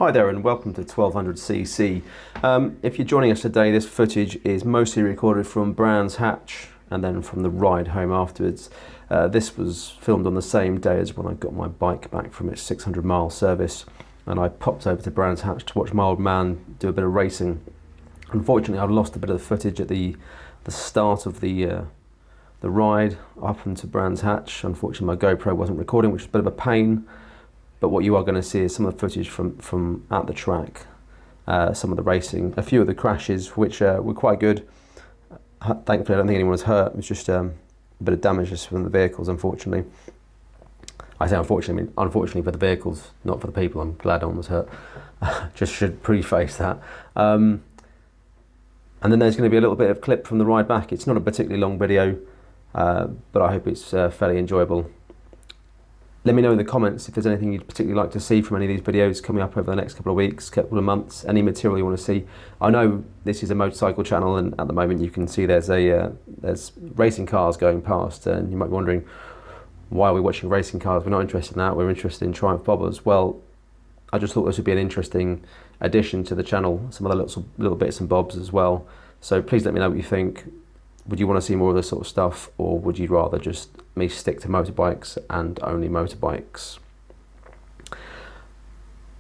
Hi there and welcome to 1200cc. If you're joining us today, this footage is mostly recorded from Brands Hatch and then from the ride home afterwards. This was filmed on the same day as when I got my bike back from its 600-mile service, and I popped over to Brands Hatch to watch my old man do a bit of racing. Unfortunately, I've lost a bit of the footage at the start of the ride up into Brands Hatch. Unfortunately, my GoPro wasn't recording, which is a bit of a pain. But what you are going to see is some of the footage from at the track, some of the racing, a few of the crashes, which were quite good. Thankfully, I don't think anyone was hurt. It was just a bit of damage just from the vehicles, unfortunately. I say unfortunately, I mean unfortunately for the vehicles, not for the people. I'm glad no one was hurt. Just should preface that. And then there's going to be a little bit of clip from the ride back. It's not a particularly long video, but I hope it's fairly enjoyable. Let me know in the comments if there's anything you'd particularly like to see from any of these videos coming up over the next couple of weeks, couple of months, any material you want to see. I know this is a motorcycle channel, and at the moment you can see there's racing cars going past, and you might be wondering, why are we watching racing cars? We're not interested in that, we're interested in Triumph bobbers. Well, I just thought this would be an interesting addition to the channel, some other little bits and bobs as well. So please let me know what you think. Would you want to see more of this sort of stuff, or would you rather just me stick to motorbikes and only motorbikes?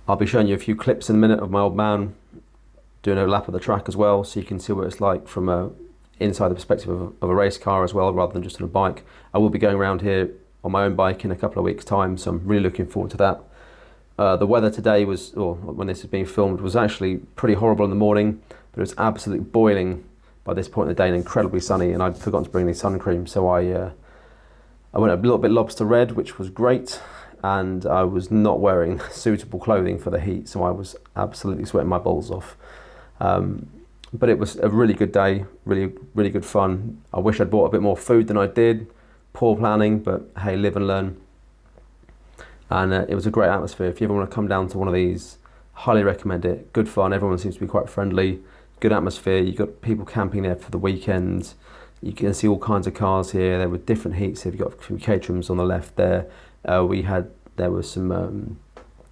I'll be showing you a few clips in a minute of my old man doing a lap of the track as well, so you can see what it's like from inside the perspective of a race car as well, rather than just on a bike. I will be going around here on my own bike in a couple of weeks' time, so I'm really looking forward to that. The weather today was, or when this is being filmed, was actually pretty horrible in the morning, but it was absolutely boiling by this point in the day and incredibly sunny, and I'd forgotten to bring any sun cream, so I went a little bit lobster red, which was great, and I was not wearing suitable clothing for the heat, so I was absolutely sweating my balls off. But it was a really good day, really good fun. I wish I'd bought a bit more food than I did. Poor planning, but hey, live and learn. And it was a great atmosphere. If you ever want to come down to one of these, highly recommend it. Good fun, everyone seems to be quite friendly. Good atmosphere, you've got people camping there for the weekend. You can see all kinds of cars here. There were different heats. You've got a few Caterhams on the left there. There was some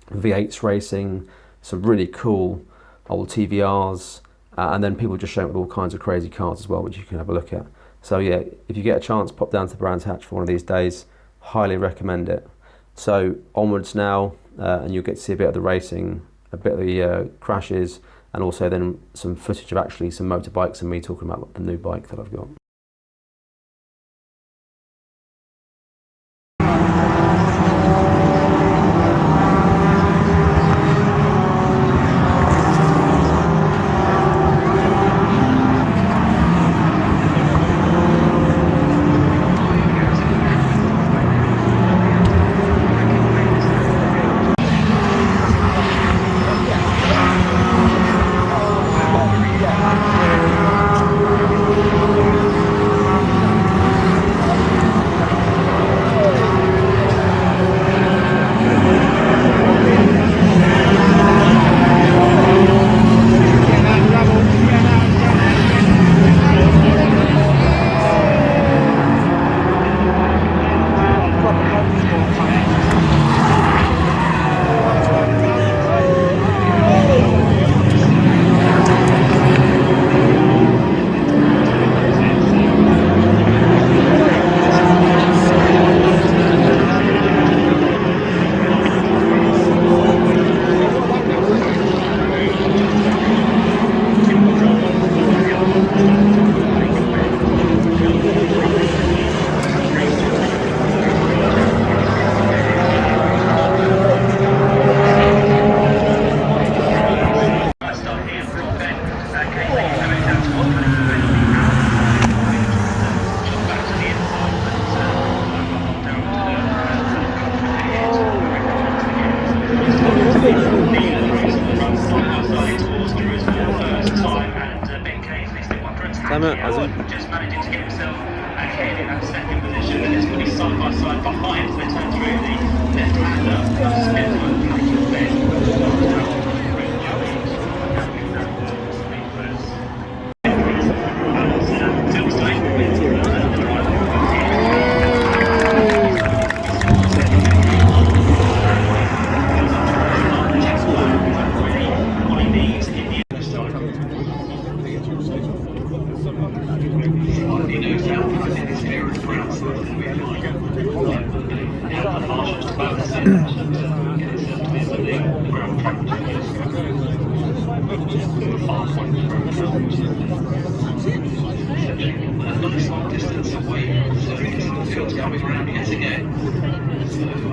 V8s racing, some really cool old TVRs, and then people just showing up with all kinds of crazy cars as well, which you can have a look at. So yeah, if you get a chance, pop down to Brands Hatch for one of these days. Highly recommend it. So onwards now, and you'll get to see a bit of the racing, a bit of the crashes, and also then some footage of actually some motorbikes and me talking about the new bike that I've got. Just managing to get himself ahead in that second position, and it's fully side by side behind the turn through the left-hander. Nice long distance away from the circuit, so the field's coming round yet again. So,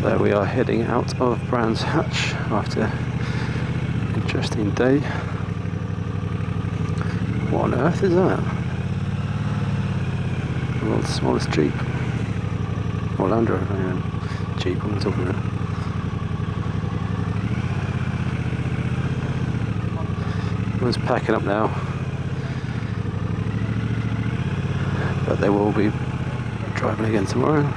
So we are heading out of Brands Hatch after an interesting day. What on earth is that? The world's smallest Jeep. Or Land Rover, yeah. Jeep, what am I talking about? Everyone's packing up now. But they will be driving again tomorrow.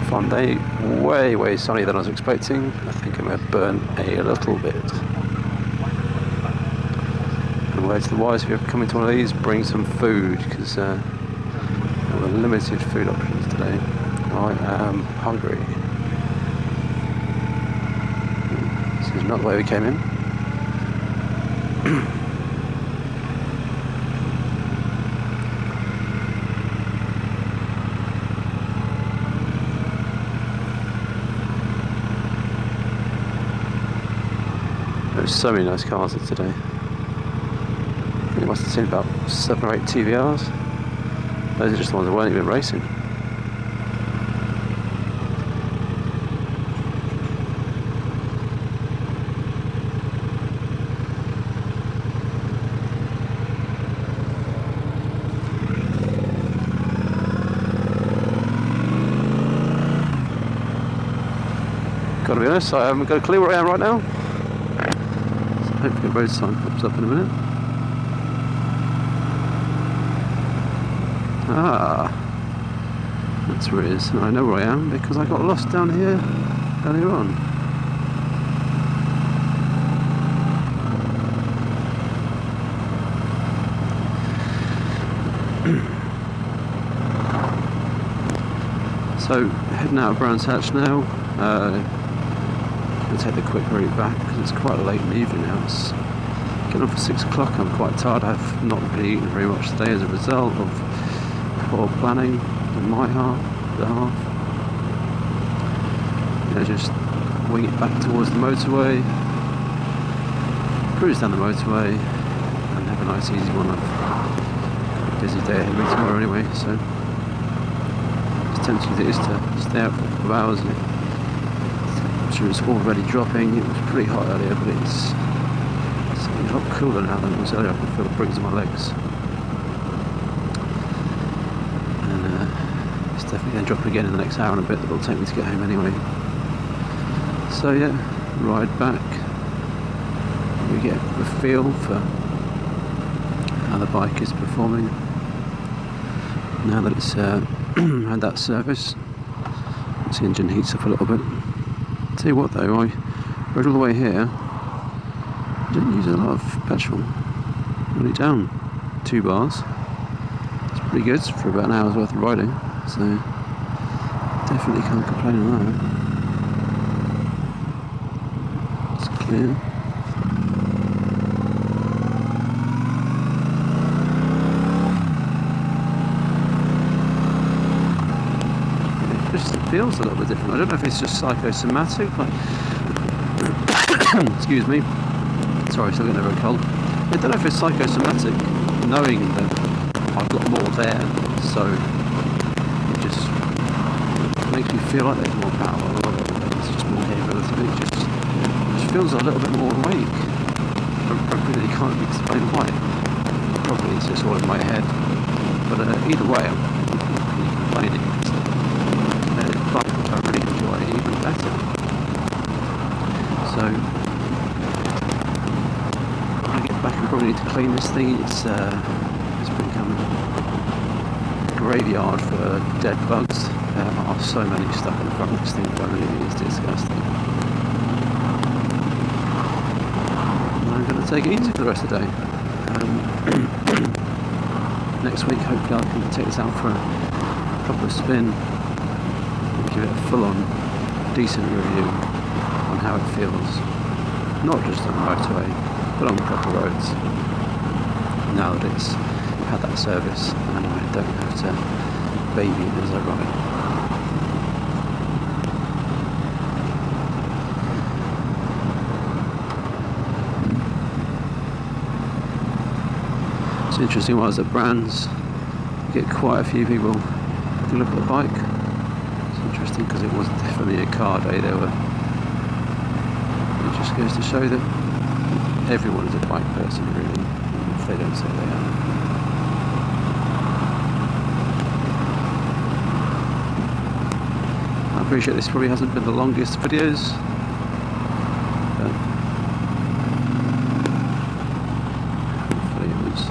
Fun day, way sunnier than I was expecting. I think I may have burnt a little bit. And word to the wise, if you're coming to one of these, bring some food, because there were limited food options today. I am hungry. This is not the way we came in. There's so many nice cars here today. I think it must have seen about 7 or 8 TVRs. Those are just the ones that weren't even racing. Gotta be honest, I haven't got a clue where I am right now. Hopefully the road sign pops up in a minute. Ah, that's where it is. I know where I am because I got lost down here earlier on. So heading out of Brands Hatch now. I'll take the quick route back because it's quite late in the evening now. It's getting on for 6 o'clock. I'm quite tired. I've not really eaten very much today as a result of poor planning on my behalf. Just wing it back towards the motorway, cruise down the motorway, and have a nice easy one. I've got a busy day ahead of me tomorrow anyway, so as tempting as it is to stay out for a couple of hours. It's already dropping. It was pretty hot earlier, but it's a lot cooler now than it was earlier. I can feel the breeze in my legs, and it's definitely going to drop again in the next hour and a bit. That will take me to get home anyway. So yeah, ride back. We get a feel for how the bike is performing now that it's had that service. Its engine heats up a little bit. Tell you what though, I rode all the way here, didn't use a lot of petrol, only down 2 bars. It's pretty good for about an hour's worth of riding, so definitely can't complain on that. It's clear. It feels a little bit different. I don't know if it's just psychosomatic, like excuse me, sorry, still getting very cold. I don't know if it's psychosomatic, knowing that I've got more there, so it just makes me feel like there's more power, or it's just more here relatively. It just feels a little bit more awake. I really can't explain why. Probably it's just all in my head, but either way, I'm complaining. But I really enjoy it even better. So when I get back, I probably need to clean this thing. It's become a graveyard for dead bugs. There are so many stuck in the front of this thing. It really is disgusting. And I'm going to take it easy for the rest of the day. Next week, hopefully, I can take this out for a proper spin. Give it a full-on, decent review on how it feels, not just on the motorway, but on proper roads. Now that it's had that service, and I don't have to baby it as I ride. It's interesting. While I was at Brands, you get quite a few people to look at the bike. Interesting because it was definitely a car day. It just goes to show that everyone is a bike person, really, if they don't say they are. I appreciate this probably hasn't been the longest videos, but hopefully it was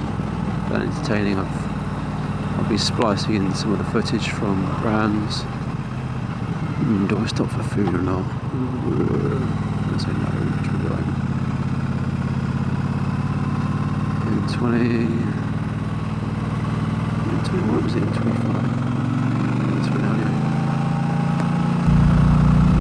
entertaining. I'll be splicing in some of the footage from Brands Do I stop for food or not? Let's say no. Keep going. 20. 20. What was it? 25.